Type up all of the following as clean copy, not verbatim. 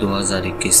2021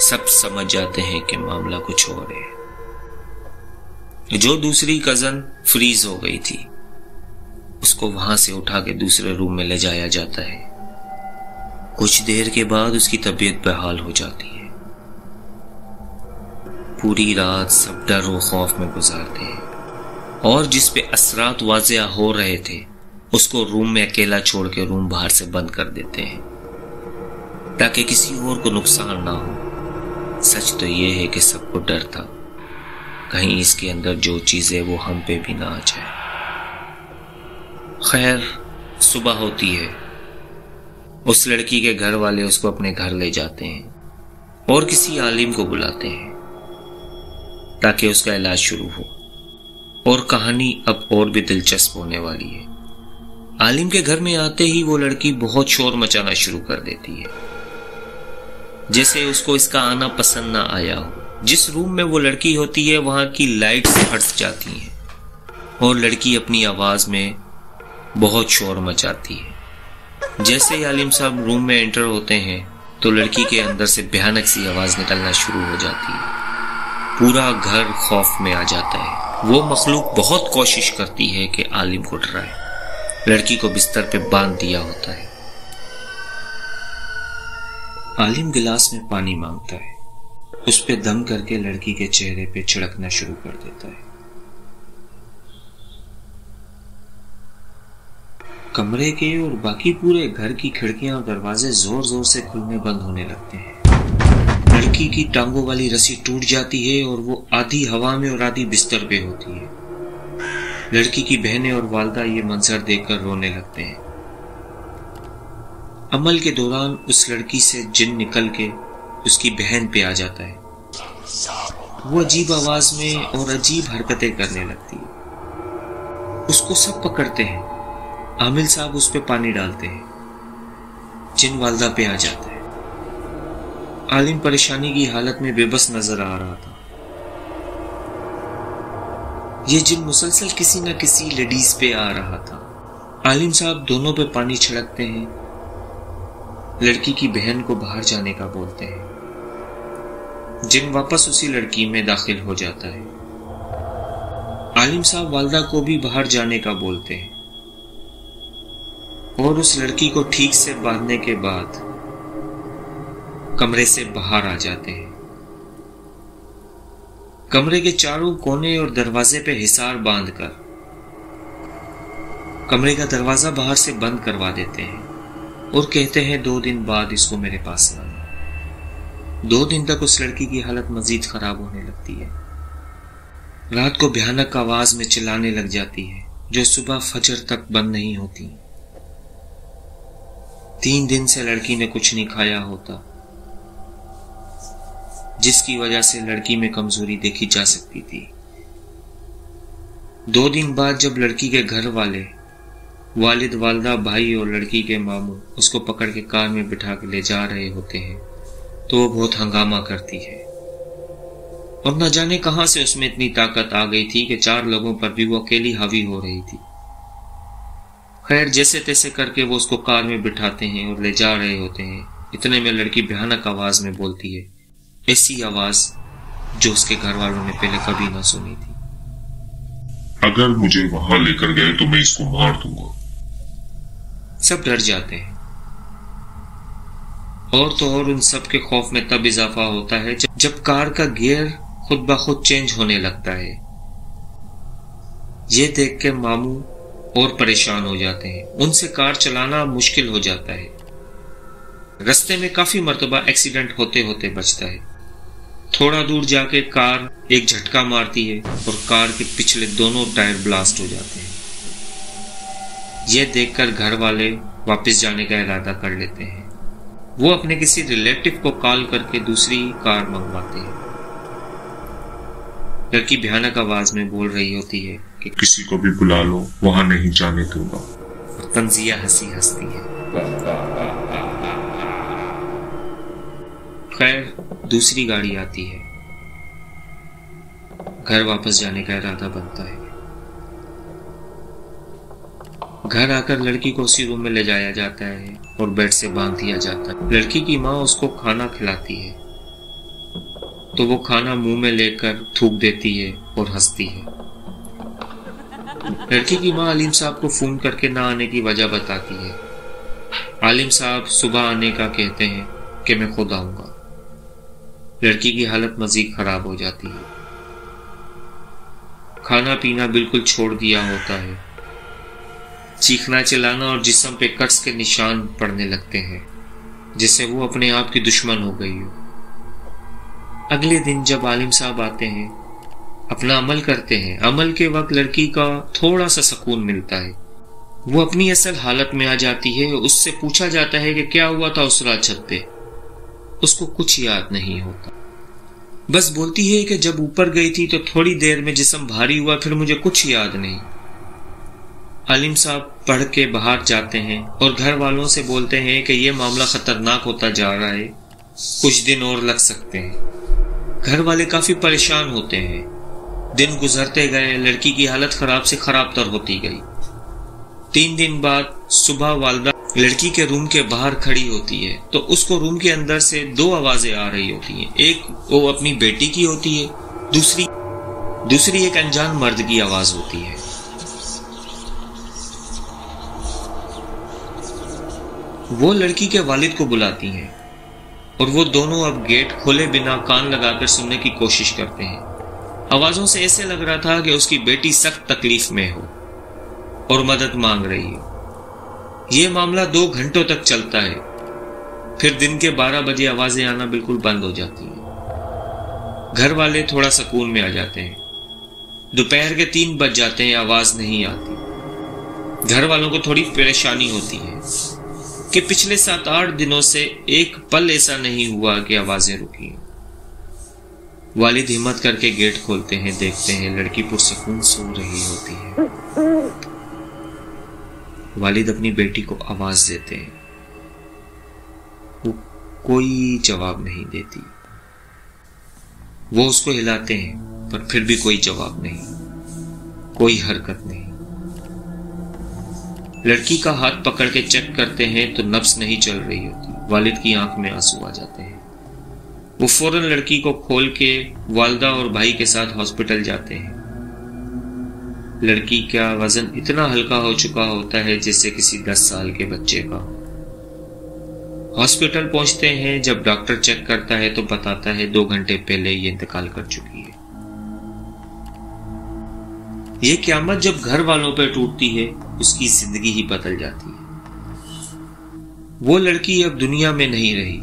سب سمجھ جاتے ہیں کہ معاملہ کچھ اور ہے۔ جو دوسری کزن فریز ہو گئی تھی اس کو وہاں سے اٹھا کے دوسرے روم میں لے جایا جاتا ہے۔ کچھ دیر کے بعد اس کی طبیعت بحال ہو جاتی ہے۔ پوری رات سب ڈر و خوف میں گزارتے ہیں، اور جس پہ اثرات واضح ہو رہے تھے اس کو روم میں اکیلا چھوڑ کے روم باہر سے بند کر دیتے ہیں تاکہ کسی اور کو نقصان نہ ہو۔ سچ تو یہ ہے کہ سب کو ڈر تھا کہیں اس کے اندر جو چیز ہے وہ ہم پہ بھی نہ آ جائے۔ خیر، صبح ہوتی ہے۔ اس لڑکی کے گھر والے اس کو اپنے گھر لے جاتے ہیں اور کسی عالم کو بلاتے ہیں تاکہ اس کا علاج شروع ہو، اور کہانی اب اور بھی دلچسپ ہونے والی ہے۔ عالم کے گھر میں آتے ہی وہ لڑکی بہت شور مچانا شروع کر دیتی ہے، جیسے اس کو اس کا آنا پسند نہ آیا ہو۔ جس روم میں وہ لڑکی ہوتی ہے وہاں کی لائٹس ہٹ جاتی ہیں اور لڑکی اپنی آواز میں بہت شور مچاتی ہے۔ جیسے ہی عالم صاحب روم میں انٹر ہوتے ہیں تو لڑکی کے اندر سے بھیانک سی آواز نکلنا شروع ہو جاتی ہے۔ پورا گھر خوف میں آ جاتا ہے۔ وہ مخلوق بہت کوشش کرتی ہے کہ عالم کو ڈرائے۔ لڑکی کو بستر پہ باندھ دیا ہوتا ہے۔ عالم گلاس میں پانی مانگتا ہے، اس پہ دم کر کے لڑکی کے چہرے پہ چھڑکنا شروع کر دیتا ہے۔ کمرے کے اور باقی پورے گھر کی کھڑکیاں اور دروازے زور زور سے کھلنے بند ہونے لگتے ہیں۔ لڑکی کی ٹانگوں والی رسی ٹوٹ جاتی ہے اور وہ آدھی ہوا میں اور آدھی بستر پہ ہوتی ہے۔ لڑکی کی بہنیں اور والدہ یہ منظر دیکھ کر رونے لگتے ہیں۔ عمل کے دوران اس لڑکی سے جن نکل کے اس کی بہن پہ آ جاتا ہے۔ وہ عجیب آواز میں اور عجیب حرکتیں کرنے لگتی ہے۔ اس کو سب پکڑتے ہیں۔ عامل صاحب اس پہ پانی ڈالتے ہیں۔ جن والدہ پہ آ جاتا ہے۔ عالم پریشانی کی حالت میں بے بس نظر آ رہا تھا۔ یہ جن مسلسل کسی نہ کسی لیڈیز پہ آ رہا تھا۔ عالم صاحب دونوں پہ پانی چھڑکتے ہیں، لڑکی کی بہن کو باہر جانے کا بولتے ہیں۔ جن واپس اسی لڑکی میں داخل ہو جاتا ہے۔ عالم صاحب والدہ کو بھی باہر جانے کا بولتے ہیں اور اس لڑکی کو ٹھیک سے باندھنے کے بعد کمرے سے باہر آ جاتے ہیں۔ کمرے کے چاروں کونے اور دروازے پہ حصار باندھ کر کمرے کا دروازہ باہر سے بند کروا دیتے ہیں اور کہتے ہیں 2 دن بعد اس کو میرے پاس لانا۔ 2 دن تک اس لڑکی کی حالت مزید خراب ہونے لگتی ہے۔ رات کو بھیانک آواز میں چلانے لگ جاتی ہے جو صبح فجر تک بند نہیں ہوتی۔ 3 دن سے لڑکی نے کچھ نہیں کھایا ہوتا، جس کی وجہ سے لڑکی میں کمزوری دیکھی جا سکتی تھی۔ 2 دن بعد جب لڑکی کے گھر والے، والد، والدہ، بھائی اور لڑکی کے ماموں اس کو پکڑ کے کار میں بٹھا کے لے جا رہے ہوتے ہیں تو وہ بہت ہنگامہ کرتی ہے، اور نہ جانے کہاں سے اس میں اتنی طاقت آ گئی تھی کہ 4 لوگوں پر بھی وہ اکیلی حاوی ہو رہی تھی۔ خیر، جیسے تیسے کر کے وہ اس کو کار میں بٹھاتے ہیں اور لے جا رہے ہوتے ہیں۔ اتنے میں لڑکی بھیانک آواز میں بولتی ہے، ایسی آواز جو اس کے گھر والوں نے پہلے کبھی نہ سنی تھی۔ اگر مجھے وہاں لے کر گئے تو میں اس کو مار دوں گا۔ سب ڈر جاتے ہیں، اور تو اور ان سب کے خوف میں تب اضافہ ہوتا ہے جب کار کا گیئر خود بخود چینج ہونے لگتا ہے۔ یہ دیکھ کے ماموں اور پریشان ہو جاتے ہیں، ان سے کار چلانا مشکل ہو جاتا ہے۔ رستے میں کافی مرتبہ ایکسیڈنٹ ہوتے ہوتے بچتا ہے۔ تھوڑا دور جا کے کار ایک جھٹکا مارتی ہے اور کار کے پچھلے دونوں ٹائر بلاسٹ ہو جاتے ہیں۔ یہ دیکھ کر گھر والے واپس جانے کا ارادہ کر لیتے ہیں۔ وہ اپنے کسی ریلیٹو کو کال کر کے دوسری کار منگواتے ہیں۔ لڑکی بھیانک آواز میں بول رہی ہوتی ہے کہ کسی کو بھی بلا لو، وہاں نہیں جانے دوں گا۔ تنزیہ ہنستی ہے۔ خیر، دوسری گاڑی آتی ہے۔ گھر واپس جانے کا ارادہ بنتا ہے۔ گھر آ کر لڑکی کو اسی روم میں لے جایا جاتا ہے اور بیڈ سے باندھ دیا جاتا ہے۔ لڑکی کی ماں اس کو کھانا کھلاتی ہے تو وہ کھانا منہ میں لے کر تھوک دیتی ہے اور ہنستی ہے۔ لڑکی کی ماں علیم صاحب کو فون کر کے نہ آنے کی وجہ بتاتی ہے۔ عالم صاحب صبح آنے کا کہتے ہیں کہ میں خود آؤں گا۔ لڑکی کی حالت مزید خراب ہو جاتی ہے۔ کھانا پینا بالکل چھوڑ دیا ہوتا ہے۔ چیخنا چلانا اور جسم پہ کٹس کے نشان پڑنے لگتے ہیں، جسے وہ اپنے آپ کی دشمن ہو گئی ہو۔ اگلے دن جب عالم صاحب آتے ہیں، اپنا عمل کرتے ہیں، عمل کے وقت لڑکی کا تھوڑا سا سکون ملتا ہے۔ وہ اپنی اصل حالت میں آ جاتی ہے۔ اس سے پوچھا جاتا ہے کہ کیا ہوا تھا اس رات چھت پہ۔ اس کو کچھ یاد نہیں ہوتا، بس بولتی ہے کہ جب اوپر گئی تھی تو تھوڑی دیر میں جسم بھاری ہوا، پھر مجھے کچھ یاد نہیں۔ عالم صاحب پڑھ کے باہر جاتے ہیں اور گھر والوں سے بولتے ہیں کہ یہ معاملہ خطرناک ہوتا جا رہا ہے، کچھ دن اور لگ سکتے ہیں۔ گھر والے کافی پریشان ہوتے ہیں۔ دن گزرتے گئے، لڑکی کی حالت خراب سے خراب تر ہوتی گئی۔ 3 دن بعد صبح والدہ لڑکی کے روم کے باہر کھڑی ہوتی ہے تو اس کو روم کے اندر سے 2 آوازیں آ رہی ہوتی ہیں۔ ایک وہ اپنی بیٹی کی ہوتی ہے، دوسری ایک انجان مرد کی آواز ہوتی ہے۔ وہ لڑکی کے والد کو بلاتی ہیں اور وہ دونوں اب گیٹ کھولے بنا کان لگا کر سننے کی کوشش کرتے ہیں۔ آوازوں سے ایسے لگ رہا تھا کہ اس کی بیٹی سخت تکلیف میں ہو اور مدد مانگ رہی ہو۔ یہ معاملہ 2 گھنٹوں تک چلتا ہے، پھر دن کے 12 بجے آوازیں آنا بالکل بند ہو جاتی ہیں۔ گھر والے تھوڑا سکون میں آ جاتے ہیں۔ دوپہر کے 3 بج جاتے ہیں، آواز نہیں آتی۔ گھر والوں کو تھوڑی پریشانی ہوتی ہے کہ پچھلے 7-8 دنوں سے ایک پل ایسا نہیں ہوا کہ آوازیں رکی۔ والد ہمت کر کے گیٹ کھولتے ہیں، دیکھتے ہیں لڑکی پرسکون سو رہی ہوتی ہے۔ والد اپنی بیٹی کو آواز دیتے ہیں، وہ کوئی جواب نہیں دیتی۔ وہ اس کو ہلاتے ہیں پر پھر بھی کوئی جواب نہیں، کوئی حرکت نہیں۔ لڑکی کا ہاتھ پکڑ کے چیک کرتے ہیں تو نبض نہیں چل رہی ہوتی۔ والد کی آنکھ میں آنسو آ جاتے ہیں۔ وہ فوراً لڑکی کو کھول کے والدہ اور بھائی کے ساتھ ہاسپٹل جاتے ہیں۔ لڑکی کا وزن اتنا ہلکا ہو چکا ہوتا ہے جیسے کسی 10 سال کے بچے کا ہو۔ ہاسپٹل پہنچتے ہیں، جب ڈاکٹر چیک کرتا ہے تو بتاتا ہے 2 گھنٹے پہلے یہ انتقال کر چکی ہے۔ یہ قیامت جب گھر والوں پہ ٹوٹتی ہے، اس کی زندگی ہی بدل جاتی ہے۔ وہ لڑکی اب دنیا میں نہیں رہی،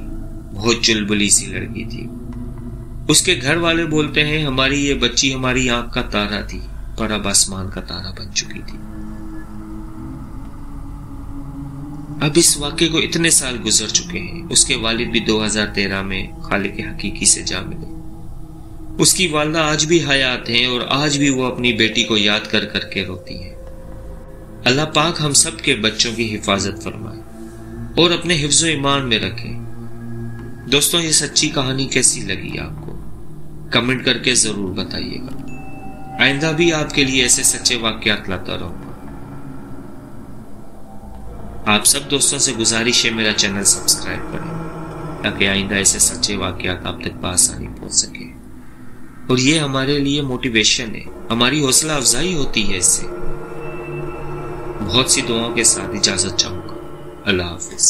بہت چلبلی سی لڑکی تھی۔ اس کے گھر والے بولتے ہیں ہماری یہ بچی ہماری آنکھ کا تارا تھی، پر اب آسمان کا تارا بن چکی تھی۔ اب اس واقعے کو اتنے سال گزر چکے ہیں۔ اس کے والد بھی 2013 میں خالق حقیقی سے جا ملے۔ اس کی والدہ آج بھی حیات ہیں اور آج بھی وہ اپنی بیٹی کو یاد کر کر کے روتی ہیں۔ اللہ پاک ہم سب کے بچوں کی حفاظت فرمائے اور اپنے حفظ و ایمان میں رکھے۔ دوستوں، یہ سچی کہانی کیسی لگی آپ کو؟ کمنٹ کر کے ضرور بتائیے گا۔ آئندہ بھی آپ کے لیے ایسے سچے واقعات لاتا رہوں گا۔ آپ سب دوستوں سے گزارش ہے میرا چینل سبسکرائب کریں تاکہ آئندہ ایسے سچے واقعات آپ تک بآسانی پہنچ سکے، اور یہ ہمارے لیے موٹیویشن ہے، ہماری حوصلہ افزائی ہوتی ہے۔ اس سے بہت سی دعاؤں کے ساتھ اجازت چاہوں گا۔ اللہ حافظ۔